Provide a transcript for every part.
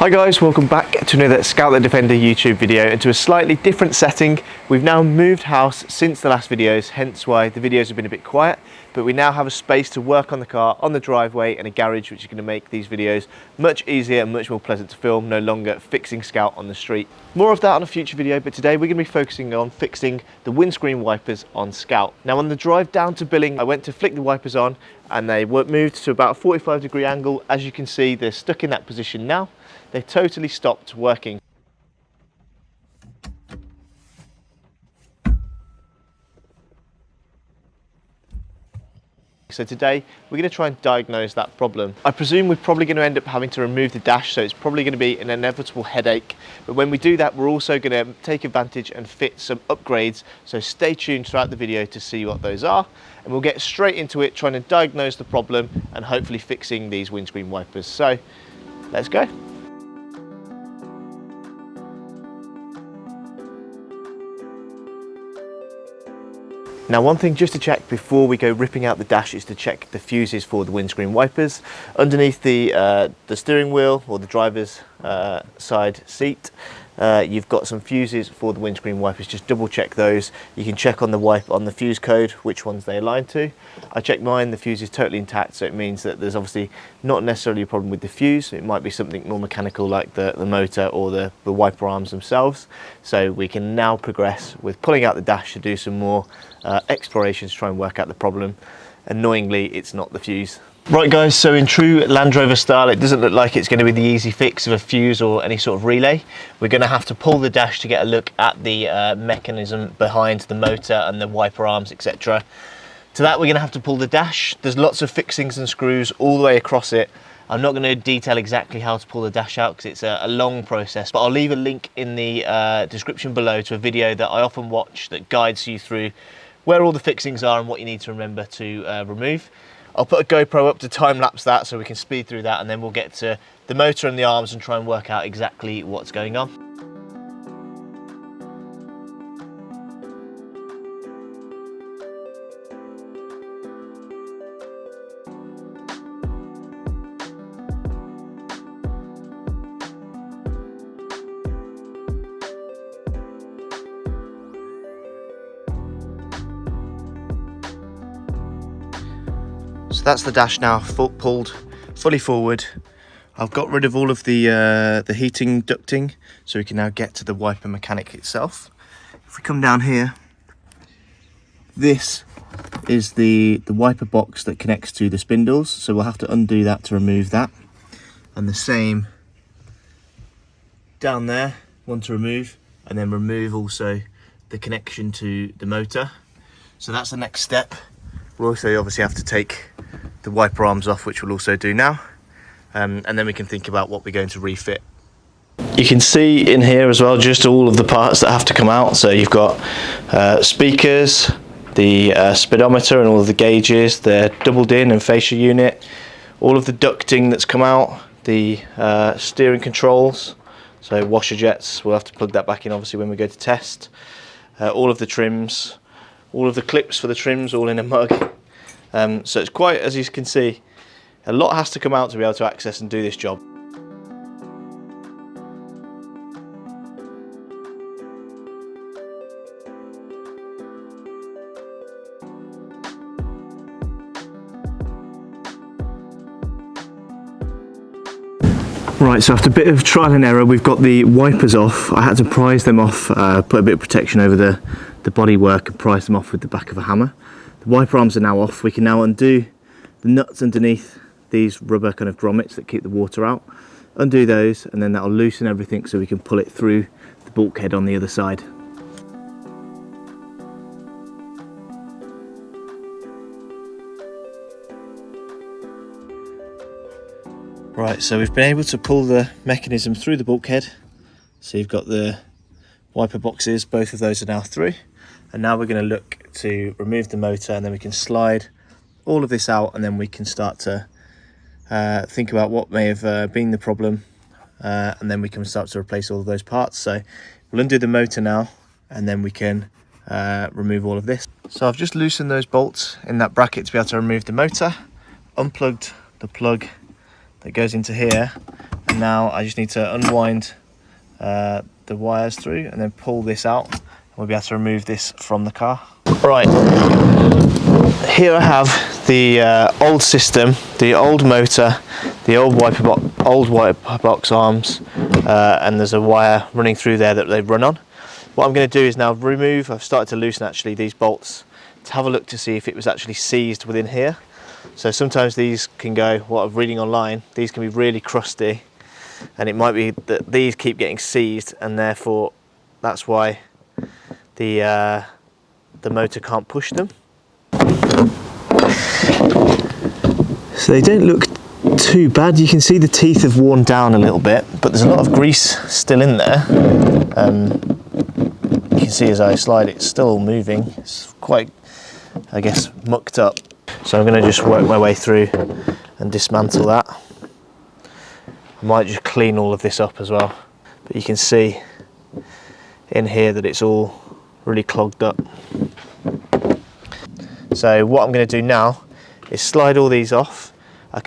Hi guys, welcome back to another Scout the Defender YouTube video and to a slightly different setting. We've now moved house since the last videos, hence why the videos have been a bit quiet, but we now have a space to work on the car, on the driveway and a garage, which is going to make these videos much easier and much more pleasant to film, no longer fixing Scout on the street. More of that on a future video, but today we're going to be focusing on fixing the windscreen wipers on Scout. Now on the drive down to Billing, I went to flick the wipers on and they were moved to about a 45-degree angle. As you can see, they're stuck in that position now. They totally stopped working. So today we're going to try and diagnose that problem. I presume we're probably going to end up having to remove the dash, so it's probably going to be an inevitable headache. But when we do that, we're also going to take advantage and fit some upgrades. So stay tuned throughout the video to see what those are. And we'll get straight into it, trying to diagnose the problem and hopefully fixing these windscreen wipers. So let's go. Now one thing just to check before we go ripping out the dash is to check the fuses for the windscreen wipers. Underneath the steering wheel or the driver's side seat, you've got some fuses for the windscreen wipers. Just double check those. You can check on the fuse code which ones they align to. I checked mine, the fuse is totally intact, so it means that there's obviously not necessarily a problem with the fuse. It might be something more mechanical like the motor or the wiper arms themselves. So we can now progress with pulling out the dash to do some more exploration to try and work out the problem. Annoyingly, it's not the fuse. Right guys, so in true Land Rover style, it doesn't look like it's going to be the easy fix of a fuse or any sort of relay. We're going to have to pull the dash to get a look at the mechanism behind the motor and the wiper arms, etc. To that, we're going to have to pull the dash. There's lots of fixings and screws all the way across it. I'm not going to detail exactly how to pull the dash out because it's a long process, but I'll leave a link in the description below to a video that I often watch that guides you through where all the fixings are and what you need to remember to remove. I'll put a GoPro up to time lapse that so we can speed through that, and then we'll get to the motor and the arms and try and work out exactly what's going on. So that's the dash now pulled fully forward. I've got rid of all of the heating ducting, so we can now get to the wiper mechanic itself. If we come down here, this is the wiper box that connects to the spindles, so we'll have to undo that to remove that. And the same down there, one to remove, and then remove also the connection to the motor. So that's the next step. We'll also obviously have to take the wiper arms off, which we'll also do now, and then we can think about what we're going to refit. You can see in here as well just all of the parts that have to come out. So you've got speakers, the speedometer and all of the gauges, the doubled in and fascia unit, all of the ducting that's come out, the steering controls, so washer jets, we'll have to plug that back in obviously when we go to test, all of the trims, all of the clips for the trims all in a mug. So it's quite, as you can see, a lot has to come out to be able to access and do this job. Right, so after a bit of trial and error, we've got the wipers off. I had to prise them off, put a bit of protection over the bodywork and prise them off with the back of a hammer. The wiper arms are now off. We can now undo the nuts underneath these rubber kind of grommets that keep the water out. Undo those, and then that'll loosen everything so we can pull it through the bulkhead on the other side. Right, so we've been able to pull the mechanism through the bulkhead. So you've got the wiper boxes, both of those are now through. And now we're going to look to remove the motor, and then we can slide all of this out, and then we can start to think about what may have been the problem, and then we can start to replace all of those parts. So we'll undo the motor now, and then we can remove all of this. So I've just loosened those bolts in that bracket to be able to remove the motor, unplugged the plug that goes into here, And now I just need to unwind the wires through and then pull this out. And we'll be able to remove this from the car. Right, here I have the old system, the old motor, the old wiper box arms, and there's a wire running through there that they've run on. What I'm going to do is now remove, I've started to loosen actually these bolts to have a look to see if it was actually seized within here. So sometimes these can go, what I'm reading online, these can be really crusty, and it might be that these keep getting seized, and therefore that's why the motor can't push them. So they don't look too bad. You can see the teeth have worn down a little bit, but there's a lot of grease still in there. You can see as I slide, it's still all moving. It's quite, I guess, mucked up. So I'm going to just work my way through and dismantle that. I might just clean all of this up as well. But you can see in here that it's all really clogged up. So what I'm going to do now is slide all these off. I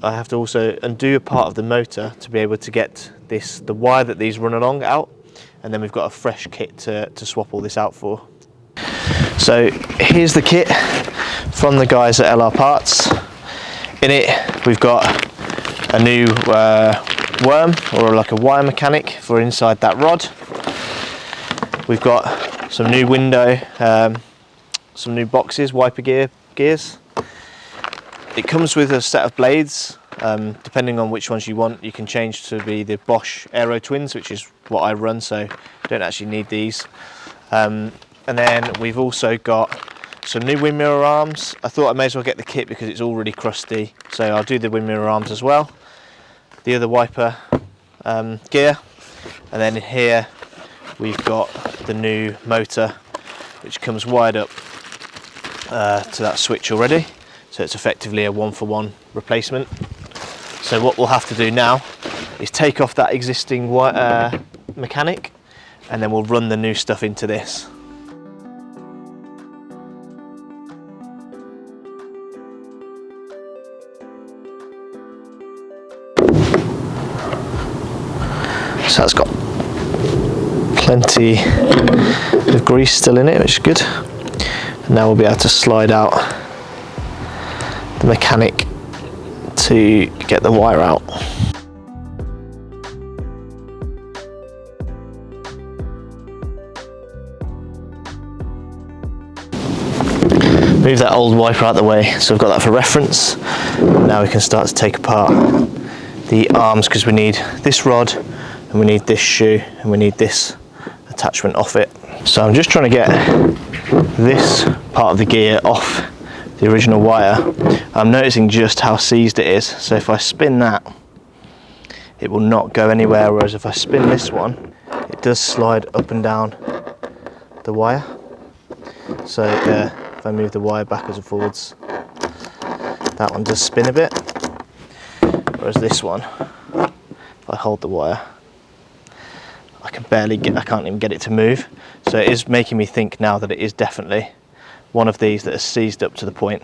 have to also undo a part of the motor to be able to get the wire that these run along out, and then we've got a fresh kit to swap all this out for. So here's the kit from the guys at LR Parts. In it we've got a new worm, or like a wire mechanic for inside that rod. We've got some new window, some new boxes, wiper gears. It comes with a set of blades. Depending on which ones you want, you can change to be the Bosch Aero Twins, which is what I run, so don't actually need these. And then we've also got some new wind mirror arms. I thought I may as well get the kit because it's all really crusty, so I'll do the wind mirror arms as well. The other wiper gear, and then here we've got the new motor, which comes wired up to that switch already, so it's effectively a 1-for-1 replacement. So what we'll have to do now is take off that existing mechanic, and then we'll run the new stuff into this. So that's got plenty of grease still in it, which is good. And now we'll be able to slide out the mechanic to get the wire out. Move that old wiper out of the way, so I've got that for reference. Now we can start to take apart the arms, because we need this rod, and we need this shoe, and we need this attachment off it. So I'm just trying to get this part of the gear off the original wire. I'm noticing just how seized it is, so if I spin that, it will not go anywhere, whereas if I spin this one, it does slide up and down the wire. So if I move the wire backwards and forwards, that one does spin a bit, whereas this one, if I hold the wire, I can't even get it to move. So it is making me think now that it is definitely one of these that is seized up to the point,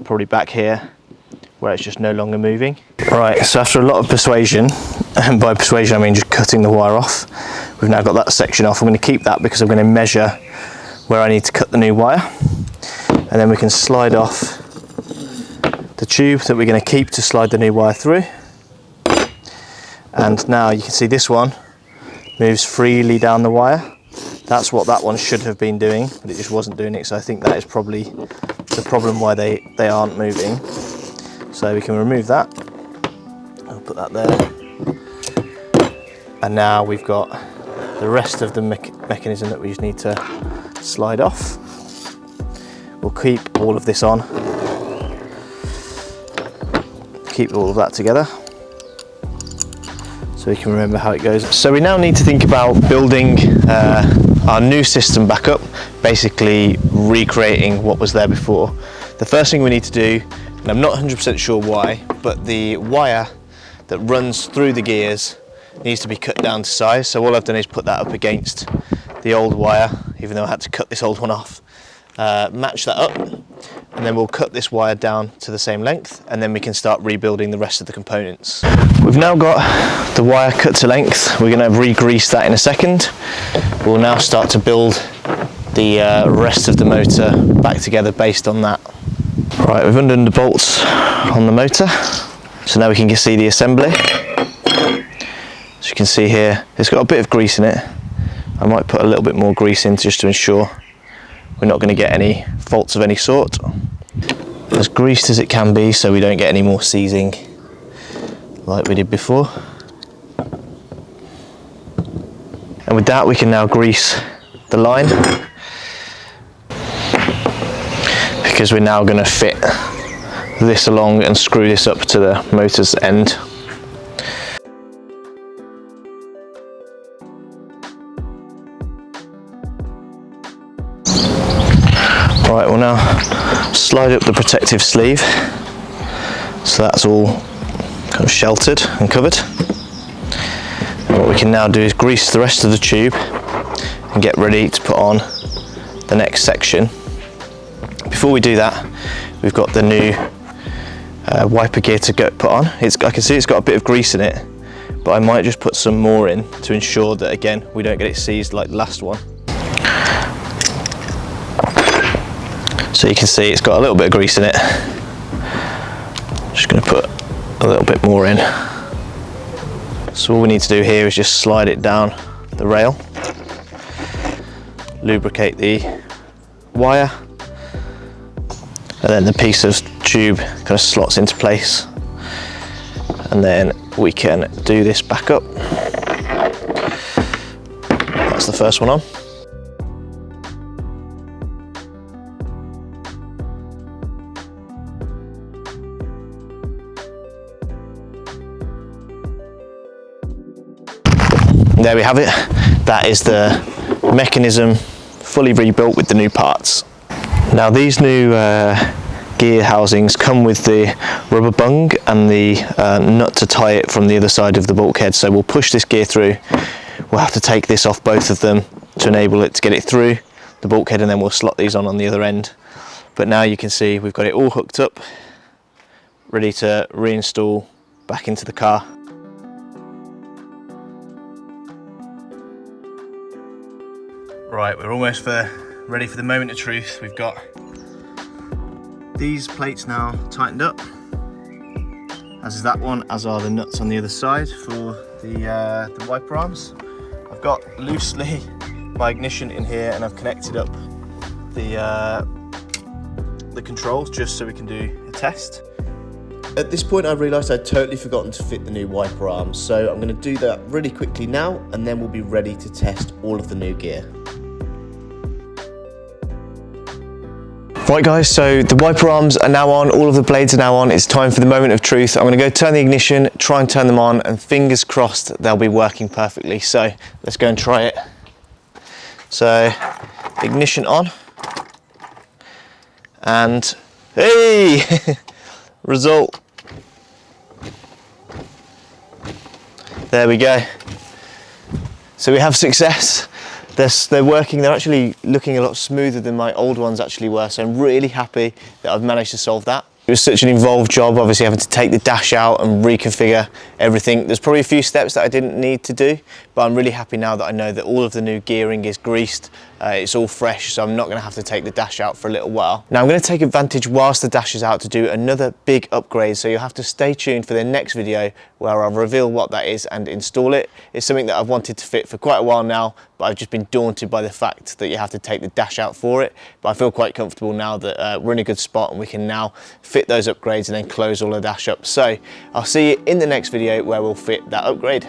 probably back here, where it's just no longer moving. Right, so after a lot of persuasion, and by persuasion I mean just cutting the wire off, we've now got that section off. I'm going to keep that because I'm going to measure where I need to cut the new wire, and then we can slide off the tube that we're going to keep to slide the new wire through. And now you can see this one moves freely down the wire. That's what that one should have been doing, but it just wasn't doing it, so I think that is probably the problem why they aren't moving. So we can remove that. I'll put that there. And now we've got the rest of the mechanism that we just need to slide off. We'll keep all of this on, keep all of that together, so we can remember how it goes. So we now need to think about building our new system back up, basically recreating what was there before. The first thing we need to do, and I'm not 100% sure why, but the wire that runs through the gears needs to be cut down to size. So all I've done is put that up against the old wire, even though I had to cut this old one off, match that up, and then we'll cut this wire down to the same length, and then we can start rebuilding the rest of the components. We've now got the wire cut to length. We're going to re-grease that in a second. We'll now start to build the rest of the motor back together based on that. Right, we've undone the bolts on the motor, so now we can see the assembly. As you can see here, it's got a bit of grease in it. I might put a little bit more grease in just to ensure we're not going to get any faults of any sort. As greased as it can be, so we don't get any more seizing like we did before. And with that, we can now grease the line, because we're now going to fit this along and screw this up to the motor's end. Right, we'll now slide up the protective sleeve, so that's all kind of sheltered and covered. And what we can now do is grease the rest of the tube and get ready to put on the next section. Before we do that, we've got the new wiper gear to put on. I can see it's got a bit of grease in it, but I might just put some more in to ensure that, again, we don't get it seized like the last one. So you can see it's got a little bit of grease in it. Just going to put a little bit more in. So all we need to do here is just slide it down the rail, lubricate the wire, and then the piece of tube kind of slots into place, and then we can do this back up. That's the first one on. There we have it. That is the mechanism fully rebuilt with the new parts. Now these new gear housings come with the rubber bung and the nut to tie it from the other side of the bulkhead. So we'll push this gear through. We'll have to take this off both of them to enable it to get it through the bulkhead, and then we'll slot these on the other end. But now you can see we've got it all hooked up, ready to reinstall back into the car. Right, we're almost ready for the moment of truth. We've got these plates now tightened up, as is that one, as are the nuts on the other side for the wiper arms. I've got loosely my ignition in here, and I've connected up the controls just so we can do a test. At this point I realised I'd totally forgotten to fit the new wiper arms, so I'm going to do that really quickly now, and then we'll be ready to test all of the new gear. Right guys, so the wiper arms are now on, all of the blades are now on. It's time for the moment of truth. I'm going to go turn the ignition, try and turn them on, and fingers crossed they'll be working perfectly. So let's go and try it. So ignition on, and hey, result. There we go. So we have success. They're working, they're actually looking a lot smoother than my old ones actually were, so I'm really happy that I've managed to solve that. It was such an involved job, obviously having to take the dash out and reconfigure everything. There's probably a few steps that I didn't need to do, but I'm really happy now that I know that all of the new gearing is greased, it's all fresh, so I'm not gonna have to take the dash out for a little while. Now I'm gonna take advantage whilst the dash is out to do another big upgrade, so you'll have to stay tuned for the next video where I'll reveal what that is and install it. It's something that I've wanted to fit for quite a while now, but I've just been daunted by the fact that you have to take the dash out for it. But I feel quite comfortable now that we're in a good spot and we can now fit those upgrades and then close all the dash up. So I'll see you in the next video where we'll fit that upgrade.